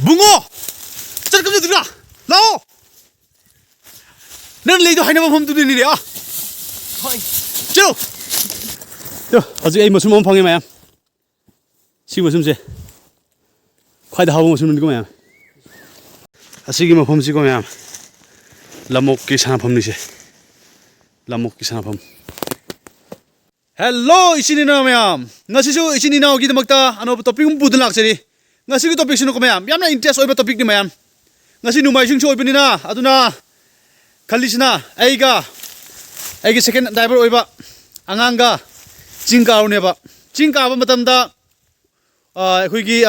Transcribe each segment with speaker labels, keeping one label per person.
Speaker 1: 붕어! 잠깐만 들어가! 나오! 너는 레이더 하이나만 보면 되는 일이야. 쭉! 아직 이 무슨 몸 방해 마야. 시고 숨지.快啲好我숨는 거 마야. 아시기만 범지고 마야. 라목기 산업 범리시. 라목기 산업 범. Hello isinina mayam. Ngasisu isinina ogi damakta ano topic budun laksari. Ngasiku topic sino ko mayam. Yamna interest oiba topic ni mayam. Ngasi numai sing show ibinina aduna khalisna aiga second driver oiba anganga chingka uneba. Chingka aba matamda akhoi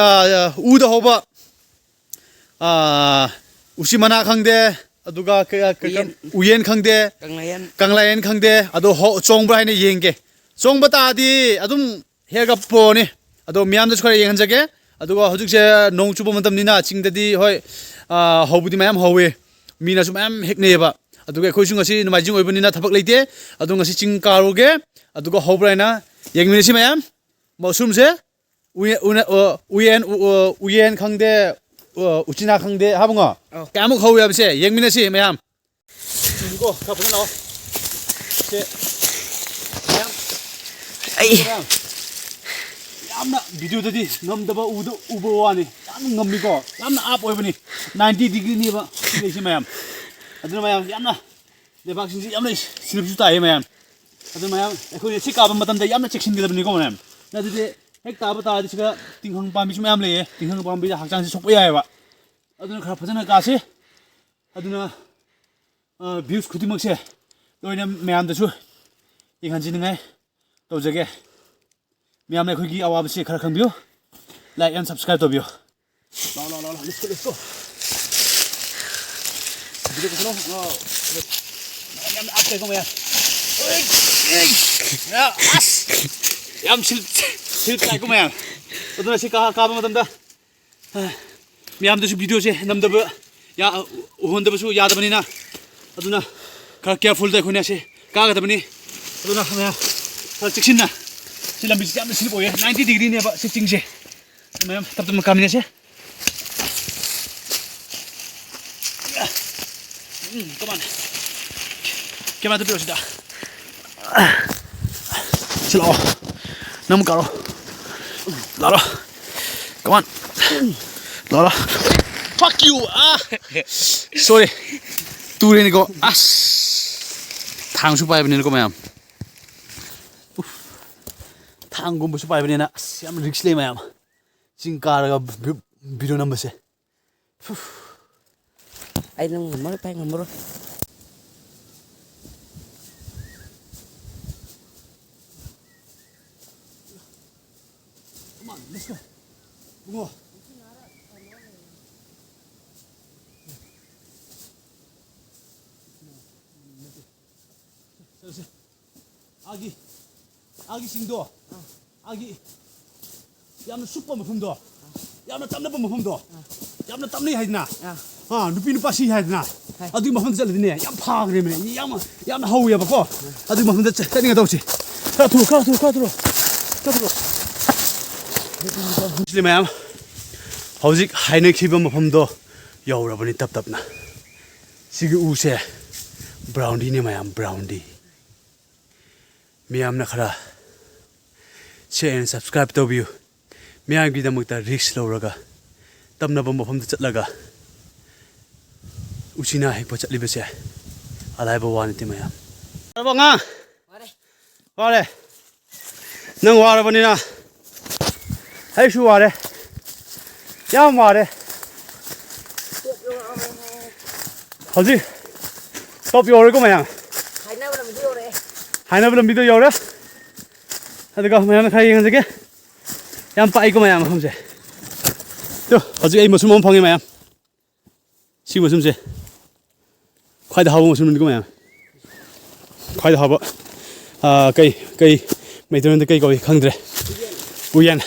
Speaker 1: uda hoba usimana khangde aduga uyen khangde kanglayen khangde ado chongbra haine yenge. Song batadi adum hega poni ado miam da chkhare yeng hanjage aduga hojik se nong chubo matam nina chingdadi hoi hobudi mayam howe mina su mayam hekne ba aduga khoi sung asi numai jing oibani thabak leite adu ngasi ching karoge aduga hobraina yengmini si mayam mosum se uyen khangde uchina khangde habunga kamuk howe abse yengmini si mayam go ka phana no se yamna video dadi ngamdaba ubo wani yam ngammi ko yamna up oibani 90 degree ni ba lesi mayam aduna mayam yamna lebak sinji yamna sinipsu ta he mayam aduna mayam ekhoi chika ba matam da yamna cheksin gedabni ko mayam na dide hek ta ba ta di siga tinghang pambi su mayam le tinghang pambi da hakjang si sokpa yae ba aduna khara phajana ka se aduna views khudimak se loina mayam da su inghanji ningai तोजगे मियाम ने खोगी आवाब से खरा खंबियो like and subscribe तो बियो ला let's go video को सुनो याम आप देखो यार याम सिल टाइको मैं अदुना से का मतलब दा मियाम दसु वीडियो से नमदब या उहोंदबसु यादबनिना अदुना खरा केयरफुल दा खोने से कागदबनि अदुना मैं चिकसिना सिलम बिस याम सिल बोये 90 डिग्री ने बा सिटिंग से मैम तब तुम काम ने से कम ऑन के बात पे सिदा चलो नम करो लालो कम ऑन लालो fuck you sorry तू रे निको आस थांग सु पाइ बने को मैम थांगुम बसु पाइबने ना याम रिक्स ले मैम चिंग कारगा वीडियो नंबर से
Speaker 2: ai nang ngamor pa ngamor
Speaker 1: come on let's go bungo 아기 싱도 아기 야는 슈퍼 모품도 야는 땀나 본 모품도 야는 땀내 하이나 누피 누파시 하이나 아두 모품 잘리네 야 파그래네 야는 하우야 바고 아두 모품 잘리가 더지 가 들어 무슬림이야 hꯧ직 하이네 키범 모품도 여우라버니 답답나 시기 우세 브라운디네 마ям 브라운디 미암나 khara share and subscribe to view miyam gi damakta risk lowraga tamna bom phom chatlaga uchina hek pa chatli bese alai ba wani te mayam banga ware nang ware bani na hai shu ware yam ware hoji stop yore ko mayam 하이나 별로 믿어 요래 하다가 뭐야 가이 한게 양 빠이고 뭐야 함세 또 아직 이 무슨 몸 방해 뭐야 시 무슨 세快点好我什么个뭐야快点好吧cây mấy thứ này cây gọi khăng đấy uyen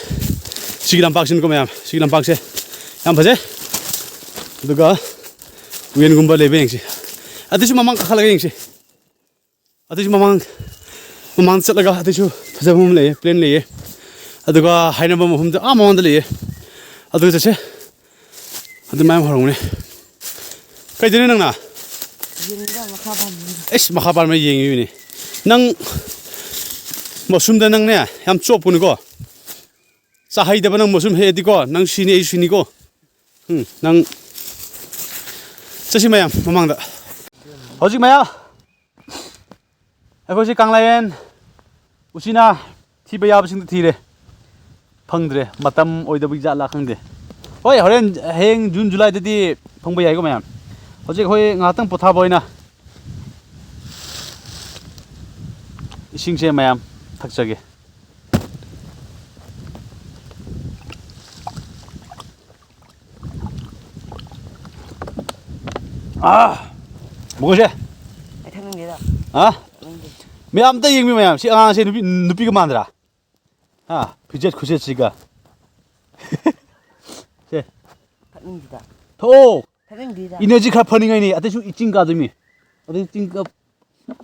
Speaker 1: 시기란 박신 거 뭐야 시기란 박세 양 봐제 누가 uyen gumba lebe engsi 아저씨 마망 카칼라가 engsi 아저씨 마망 chatlaga atishu phajabum le plane le aduga hainabam humda mamonda le aduga se ꯑꯗꯨ ꯃꯌꯥꯝ ꯍꯧꯔꯝꯒꯅꯤ ꯀꯩꯗꯅꯦ ꯅꯪꯅ
Speaker 2: ꯌꯦꯡꯒ ꯃꯈꯥ ꯄꯥꯝ
Speaker 1: ꯑꯩꯁ ꯃꯈꯥ ꯄꯥꯟꯕ ꯌꯦꯡꯉꯤꯕꯅꯤ ꯅꯪ ꯃꯁꯨꯝꯗ ꯅꯪꯅꯦ ꯌꯥꯝ ꯆꯣꯞꯄꯨꯅꯤꯀꯣ ꯆꯥꯍꯩꯗꯕ ꯅꯪ ꯃꯁꯨꯝ ꯍꯦꯛꯑꯗꯤꯀꯣ ꯅꯪ ꯁꯤꯅꯤ ꯑꯩ ꯁꯤꯅꯤꯀꯣ ꯅꯪ ꯆꯠꯁꯤ ꯃꯌꯥꯝ ꯃꯃꯥꯡꯗ ꯍꯧꯖꯤꯛ ꯃꯌꯥꯝ ꯑꯩꯈꯣꯏꯁꯤ ꯀꯪꯂꯥꯌꯦꯟ ꯎꯆꯤꯅꯥ ꯊꯤꯕ ꯌꯥꯕꯁꯤꯡꯗꯨ ꯊꯤꯔꯦ ꯐꯪꯗ꯭ꯔꯦ ꯃꯇꯝ ꯑꯣꯏꯗꯕꯒꯤ ꯖꯥꯠꯂꯥ ꯈꯪꯗꯦ ꯍꯣꯏ ꯍꯣꯔꯦꯟ ꯍꯌꯦꯡ ꯖꯨꯟ ꯖꯨꯂꯥꯏꯗꯗꯤ ꯐꯪꯕ ꯌꯥꯏꯀꯣ ꯃꯌꯥꯝ ꯍꯧꯖꯤꯛ ꯑꯩꯈꯣই ꯉꯥꯏꯍꯥꯛꯇꯪ ꯄꯣꯊꯥꯕ ꯑꯣꯏꯅ ꯏꯁꯤꯡꯁꯦ ꯃꯌꯥꯝ ꯊꯛꯆꯒꯦ ꯃꯣꯏꯁꯦ
Speaker 2: ꯑꯩ ꯊꯛꯅꯤꯡꯗꯦꯗ
Speaker 1: ꯃꯌꯥꯝ ꯑꯝꯇ ꯌꯦꯡꯕꯤ ꯃꯌꯥꯝ ꯁꯤ ꯑꯉꯥꯡꯁꯦ ꯅꯨꯄꯤꯒ ꯃꯥꯟꯗ꯭ꯔꯥ ꯐꯤꯖꯦꯠ ꯈꯨꯁꯦꯠꯁꯤꯒ ꯁꯦ
Speaker 2: ꯊꯛꯅꯤꯡꯗꯦꯗ
Speaker 1: ꯊꯛꯑꯣ
Speaker 2: ꯊꯛꯅꯤꯡꯗꯦꯗ
Speaker 1: ꯏꯅꯔꯖꯤ ꯈꯔ ꯐꯅꯤꯡꯉꯥꯏꯅꯤ ꯑꯇꯩꯁꯨ ꯆꯤꯡ ꯀꯥꯗꯣꯏꯅꯤ ꯑꯗꯩ ꯆꯤꯡ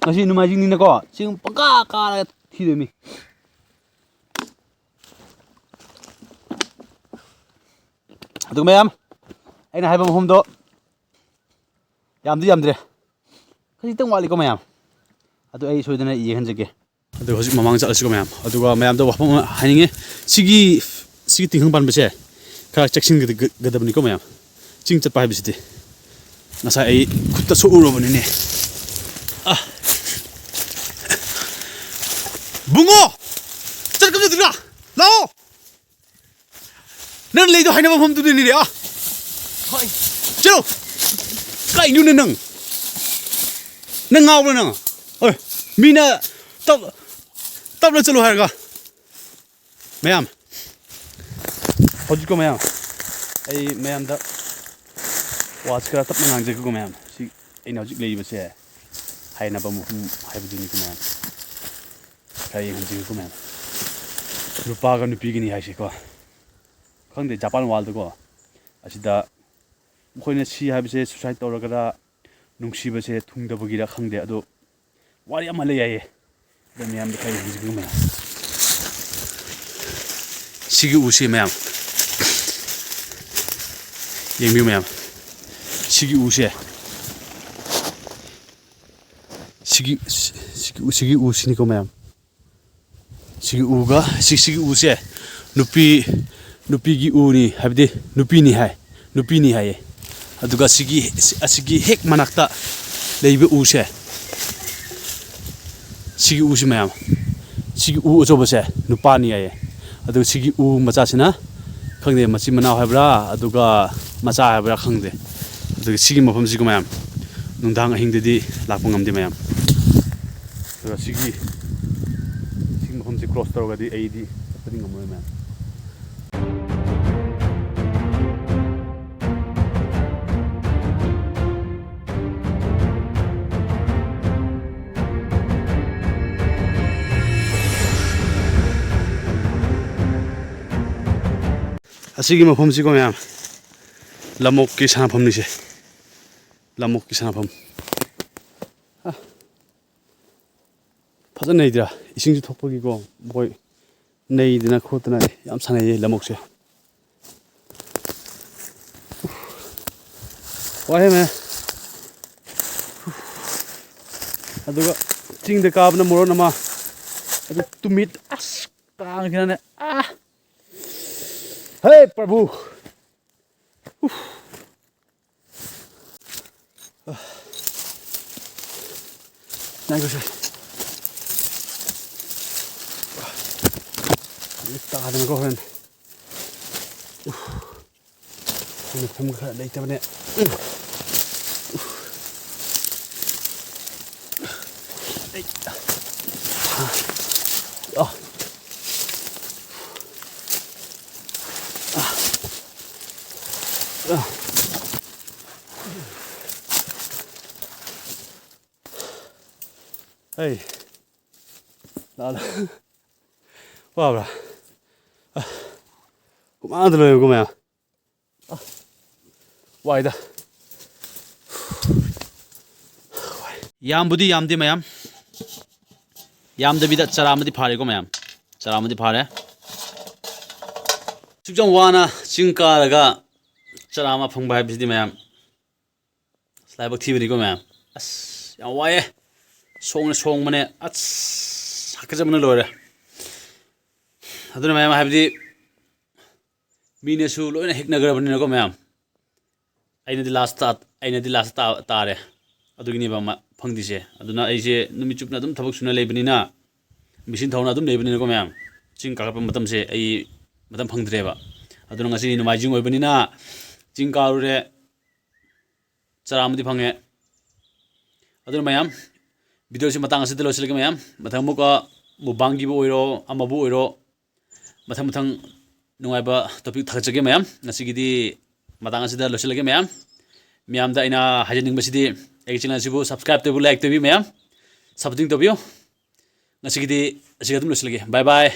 Speaker 1: ꯉꯁꯤ ꯅꯣꯡꯃꯥꯏꯖꯤꯡꯅꯤꯅꯀꯣ ꯆꯤꯡ ꯄꯪꯀꯥ ꯀꯥꯔꯒ ꯊꯤꯗꯣꯏꯅꯤ ꯑꯗꯨꯒ ꯃꯌꯥꯝ ꯑꯩꯅ ꯍꯥꯏꯕ ꯃꯐꯝꯗꯣ ꯌꯥꯝꯗꯤ ꯌꯥꯝꯗ꯭ꯔꯦ ꯈꯖꯤꯛꯇꯪ ꯋꯥꯠꯂꯤꯀꯣ ꯃꯌꯥꯝ ꯑꯗꯨ ꯑꯩ ꯁꯣꯏꯗꯅ ꯌꯦꯡꯍꯟꯖꯒꯦ ꯑꯗꯨ ꯍꯧꯖꯤꯛ ꯃꯃꯥꯡ ꯆꯠꯂꯁꯤꯀꯣ ꯃꯌꯥꯝ ꯑꯗꯨꯒ ꯃꯌꯥꯝꯗ ꯋꯥꯐꯝ ꯑꯃ ꯍꯥꯏꯅꯤꯡꯉꯦ ꯁꯤꯒꯤ ꯇꯤꯡꯈꯪ ꯄꯥꯟꯕꯁꯦ ꯈꯔ ꯆꯦꯛꯁꯤꯟꯒꯗꯕꯅꯤꯀꯣ ꯃꯌꯥꯝ ꯆꯤꯡ ꯆꯠꯄ ꯍꯥꯏꯕꯁꯤꯗꯤ ꯉꯁꯥꯏ ꯑꯩ ꯈꯨꯠꯇ ꯁꯣꯛꯎꯔꯕꯅꯤꯅꯦ ꯕꯨꯡꯉꯣ ꯆꯠꯀꯗꯣꯏꯗꯨꯅ ꯂꯥꯛꯑꯣ ꯅꯪ ꯂꯩꯗꯣ ꯍꯥꯏꯅꯕ ꯃꯐꯝꯗꯨꯗꯅꯤꯅꯦ
Speaker 2: ꯍꯣꯏ
Speaker 1: ꯆꯠꯂꯣ ꯀꯩꯅꯣꯅꯦ ꯅꯪ ꯉꯥꯎꯕ꯭ꯔꯥ ꯅꯪ ꯍꯣꯏ ꯃꯤꯅ ꯇꯞꯅ ꯆꯠꯂꯣ ꯍꯥꯏꯔꯒ ꯃꯌꯥꯝ ꯍꯧꯖꯤꯛꯀꯣ ꯃꯌꯥꯝ ꯑꯩ ꯃꯌꯥꯝꯗ ꯋꯥꯁ ꯈꯔ ꯇꯞꯅ ꯉꯥꯡꯖꯒꯦꯀꯣ ꯃꯌꯥꯝ ꯁꯤ ꯑꯩꯅ ꯍꯧꯖꯤꯛ ꯂꯩꯔꯤꯕꯁꯦ ꯍꯥꯏꯅꯕ ꯃꯐꯝ ꯍꯥꯏꯕꯗꯨꯅꯤꯀꯣ ꯃꯌꯥꯝ ꯈꯔ ꯌꯦꯡꯍꯟꯖꯒꯦꯀꯣ ꯃꯌꯥꯝ ꯅꯨꯄꯥꯒ ꯅꯨꯄꯤꯒꯅꯤ ꯍꯥꯏꯁꯤꯀꯣ ꯈꯪꯗꯦ ꯖꯄꯥꯟ ꯋꯥꯔꯜꯗꯀꯣ ꯑꯁꯤꯗ ꯃꯈꯣꯏꯅ ꯁꯤ ꯍꯥꯏꯕꯁꯦ ꯁꯨꯁꯥꯏꯠ ꯇꯧꯔꯒꯔ ꯅꯨꯡꯁꯤꯕꯁꯦ ꯊꯨꯡꯗꯕꯒꯤꯔ ꯈꯪꯗꯦ ꯑꯗꯣ ꯋꯥꯔꯤ ꯑꯃ ꯂꯩ ꯌꯥꯏꯌꯦ ꯑꯗ ꯃꯌꯥꯝꯗ ꯈꯔ ꯌꯦꯡꯍꯟꯖꯒꯦꯀꯣ ꯃꯌꯥꯝ ꯁꯤꯒꯤ ꯎꯁꯤ ꯃꯌꯥꯝ ꯌꯦꯡꯕꯤꯌꯨ ꯃꯌꯥꯝ ꯁꯤꯒꯤ ꯎꯁꯦ ꯁꯤꯒꯤ ꯎꯁꯤꯅꯤꯀꯣ ꯃꯌꯥꯝ ꯁꯤꯒꯤ ꯎꯒ ꯁꯤꯒꯤ ꯎꯁꯦ ꯅꯨꯄꯤꯒꯤ ꯎꯅꯤ ꯍꯥꯏꯕꯗꯤ ꯅꯨꯄꯤꯅꯤ ꯍꯥꯏꯌꯦ ꯑꯗꯨꯒ ꯑꯁꯤꯒꯤ ꯍꯦꯛ ꯃꯅꯥꯛꯇ ꯂꯩꯕ ꯎꯁꯦ ꯁꯤꯒꯤ ꯎꯁꯤ ꯃꯌꯥꯝ ꯁꯤꯒꯤ ꯎ ꯑꯆꯧꯕꯁꯦ ꯅꯨꯄꯥꯅꯤ ꯍꯥꯏꯌꯦ ꯑꯗꯨꯒ ꯁꯤꯒꯤ ꯎ ꯃꯆꯥꯁꯤꯅ ꯈꯪꯗꯦ ꯃꯆꯤꯟ ꯃꯅꯥꯎ ꯍꯥꯏꯕ꯭ꯔꯥ ꯑꯗꯨꯒ ꯃꯆꯥ ꯍꯥꯏꯕ꯭ꯔꯥ ꯈꯪꯗꯦ ꯑꯗꯨꯒ ꯁꯤꯒꯤ ꯃꯐꯝꯁꯤꯒ ꯃꯌꯥꯝ ꯅꯨꯡꯗꯥꯡ ꯑꯍꯤꯡꯗꯗꯤ ꯂꯥꯛꯄ ꯉꯝꯗꯦ ꯃꯌꯥꯝ ꯑꯗꯨꯒ ꯁꯤꯒꯤ ꯃꯐꯝꯁꯤ ꯀ꯭ꯔꯣꯁ ꯇꯧꯔꯒꯗꯤ ꯑꯩꯗꯤ ꯆꯠꯄꯗꯤ ꯉꯝꯃꯔꯣꯏ ꯃꯌꯥꯝ ꯑꯁꯤꯒꯤ ꯃꯐꯝꯁꯤꯀꯣ ꯃꯌꯥꯝ ꯂꯝꯑꯣꯛꯀꯤ ꯁꯥꯟꯅꯐꯝꯅꯤꯁꯦ ꯂꯝꯑꯣꯛꯀꯤ ꯁꯥꯟꯅꯐꯝ ꯐꯖꯅ ꯅꯩꯗ꯭ꯔꯥ ꯏꯁꯤꯡꯁꯨ ꯊꯣꯛꯄꯒꯤꯀꯣ ꯃꯣꯏ ꯅꯩꯗꯅ ꯈꯣꯠꯇꯅ ꯌꯥꯝ ꯁꯥꯟꯅꯩꯌꯦ ꯂꯝꯑꯣꯛꯁꯦ ꯋꯥꯍꯦ ꯃꯌꯥꯝ ꯑꯗꯨꯒ ꯆꯤꯡꯗ ꯀꯥꯕꯅ ꯃꯔꯣꯟ ꯑꯃ ꯑꯗꯨ ꯇꯨꯃꯤꯠ ꯑꯁ ꯀꯥꯡꯁꯤꯅꯅꯦ ꯍꯦ ꯄ꯭ꯔꯚꯨ ꯉꯥꯏꯈꯣꯁꯦ ꯇꯥꯗꯅꯀꯣ ꯍꯣꯔꯦꯟ ꯃꯐꯝ ꯈꯔ ꯂꯩꯇꯕꯅꯦ Hey, nada. Wabra. Kumanda lo yung kumaya. Why da? Yam budi yam di mayam. Yam da bida charamadi phare ko mayam. Charamadi phare. Sujang wana chingka raga ꯆꯔꯥ ꯑꯃ ꯐꯪꯕ ꯍꯥꯏꯕꯁꯤꯗꯤ ꯃꯌꯥꯝ ꯂꯥꯏꯕꯛ ꯊꯤꯕꯅꯤꯀꯣ ꯃꯌꯥꯝ ꯑꯁ ꯌꯥꯝ ꯋꯥꯏꯑꯦ ꯁꯣꯡꯕꯅꯦ ꯑꯁ ꯍꯥꯀꯠꯆꯕꯅ ꯂꯣꯏꯔꯦ ꯑꯗꯨꯅ ꯃꯌꯥꯝ ꯍꯥꯏꯕꯗꯤ ꯃꯤꯅꯁꯨ ꯂꯣꯏꯅ ꯍꯦꯛꯅꯈ꯭ꯔꯕꯅꯤꯅꯀꯣ ꯃꯌꯥꯝ ꯑꯩꯅꯗꯤ ꯂꯥꯁꯇ ꯇꯥꯔꯦ ꯑꯗꯨꯒꯤꯅꯦꯕ ꯐꯪꯗꯤꯁꯦ ꯑꯗꯨꯅ ꯑꯩꯁꯦ ꯅꯨꯃꯤꯠ ꯆꯨꯞꯅ ꯑꯗꯨꯝ ꯊꯕꯛ ꯁꯨꯅ ꯂꯩꯕꯅꯤꯅ ꯃꯦꯆꯤꯟ ꯊꯧꯅ ꯑꯗꯨꯝ ꯂꯩꯕꯅꯤꯅꯀꯣ ꯃꯌꯥꯝ ꯆꯤꯡ ꯀꯥꯈꯠꯄ ꯃꯇꯝꯁꯦ ꯑꯩ ꯃꯇꯝ ꯐꯪꯗ꯭ꯔꯦꯕ ꯑꯗꯨꯅ ꯉꯁꯤ ꯅꯣꯡꯃꯥꯏꯖꯤꯡ ꯑꯣꯏꯕꯅꯤꯅ ꯆꯤꯡ ꯀꯥꯔꯨꯔꯦ ꯆꯔꯥ ꯑꯃꯗꯤ ꯐꯪꯉꯦ ꯑꯗꯨꯅ ꯃꯌꯥꯝ ꯚꯤꯗꯤꯑꯣꯁꯤ ꯃꯇꯥꯡ ꯑꯁꯤꯗ ꯂꯣꯏꯁꯤꯜꯂꯒꯦ ꯃꯌꯥꯝ ꯃꯊꯪ ꯑꯃꯨꯛꯀ ꯃꯨꯛꯕꯥꯡꯒꯤꯕꯨ ꯑꯣꯏꯔꯣ ꯑꯃꯕꯨ ꯑꯣꯏꯔꯣ ꯃꯊꯪ ꯅꯨꯡꯉꯥꯏꯕ ꯇꯣꯄꯤꯛ ꯊꯥꯒꯠꯆꯒꯦ ꯃꯌꯥꯝ ꯉꯁꯤꯒꯤꯗꯤ ꯃꯇꯥꯡ ꯑꯁꯤꯗ ꯂꯣꯏꯁꯤꯜꯂꯒꯦ ꯃꯌꯥꯝꯗ ꯑꯩꯅ ꯍꯥꯏꯖꯅꯤꯡꯕꯁꯤꯗꯤ ꯑꯩꯒꯤ ꯆꯦꯅꯦꯜ ꯑꯁꯤꯕꯨ ꯁꯕꯁꯀ꯭ꯔꯥꯏꯕ ꯇꯧꯕꯤꯌꯨ ꯂꯥꯏꯛ ꯇꯧꯕꯤꯌꯨ ꯃꯌꯥꯝ ꯁꯞꯄꯣꯔꯇꯤꯡ ꯇꯧꯕꯤꯌꯨ ꯉꯁꯤꯒꯤꯗꯤ ꯑꯁꯤꯒ ꯑꯗꯨꯝ ꯂꯣꯏꯁꯤꯜꯂꯒꯦ ꯕꯥꯏ ꯕꯥꯏ